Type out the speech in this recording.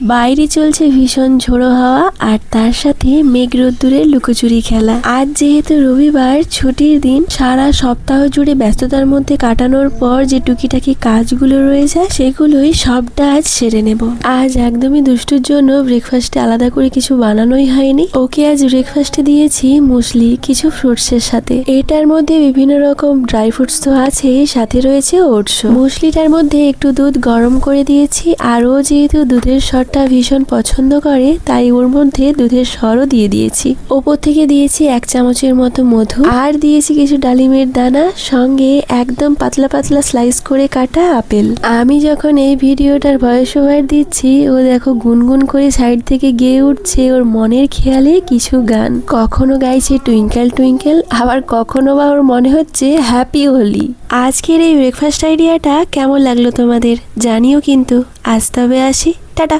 বাইরে চলছে ভীষণ ঝোড়ো হাওয়া আর তার সাথে মেঘ রোদ্দুরের লুকোচুরি খেলা। আজ যেহেতু রবিবার ছুটির দিন, সারা সপ্তাহ জুড়ে ব্যস্ততার মধ্যে কাটানোর পর যে টুকিটাকি কাজগুলো রয়ে যায় সেগুলোই সবটা আজ সেরে নেব। আজ একদমই দুষ্টুর জন্য ব্রেকফাস্টে আলাদা করে কিছু বানানোই হয়নি। ওকে আজ ব্রেকফাস্টে দিয়েছি মুসলি কিছু ফ্রুটসের সাথে। এটার মধ্যে বিভিন্ন রকম ড্রাই ফ্রুটস তো আছে, সাথে রয়েছে ওটস। মুসলিটার মধ্যে একটু দুধ গরম করে দিয়েছি, আর ও যেহেতু দুধের সরটা ভীষণ পছন্দ করে তাই ওর মধ্যে দুধের সরও দিয়ে দিয়েছি। ওপর থেকে দিয়েছি 1 চামচের মতো মধু, আর দিয়েছি কিছু ডালিমের দানা, সঙ্গে একদম পাতলা পাতলা স্লাইস করে কাটা আপেল। আমি যখন এই ভিডিওটার ভয়েস ওভার দিচ্ছি, ও দেখো গুনগুন করে সাইড থেকে গেয়ে উঠছে ওর মনের খেয়ালে কিছু গান। কখনো গাইছে টুইঙ্কেল টুইঙ্কেল, আবার কখনো বা ওর মনে হচ্ছে হ্যাপি হোলি। আজকের এই ব্রেকফাস্ট আইডিয়াটা কেমন লাগলো তোমাদের জানিও কিন্তু। আজ তবে আসি, টাটা।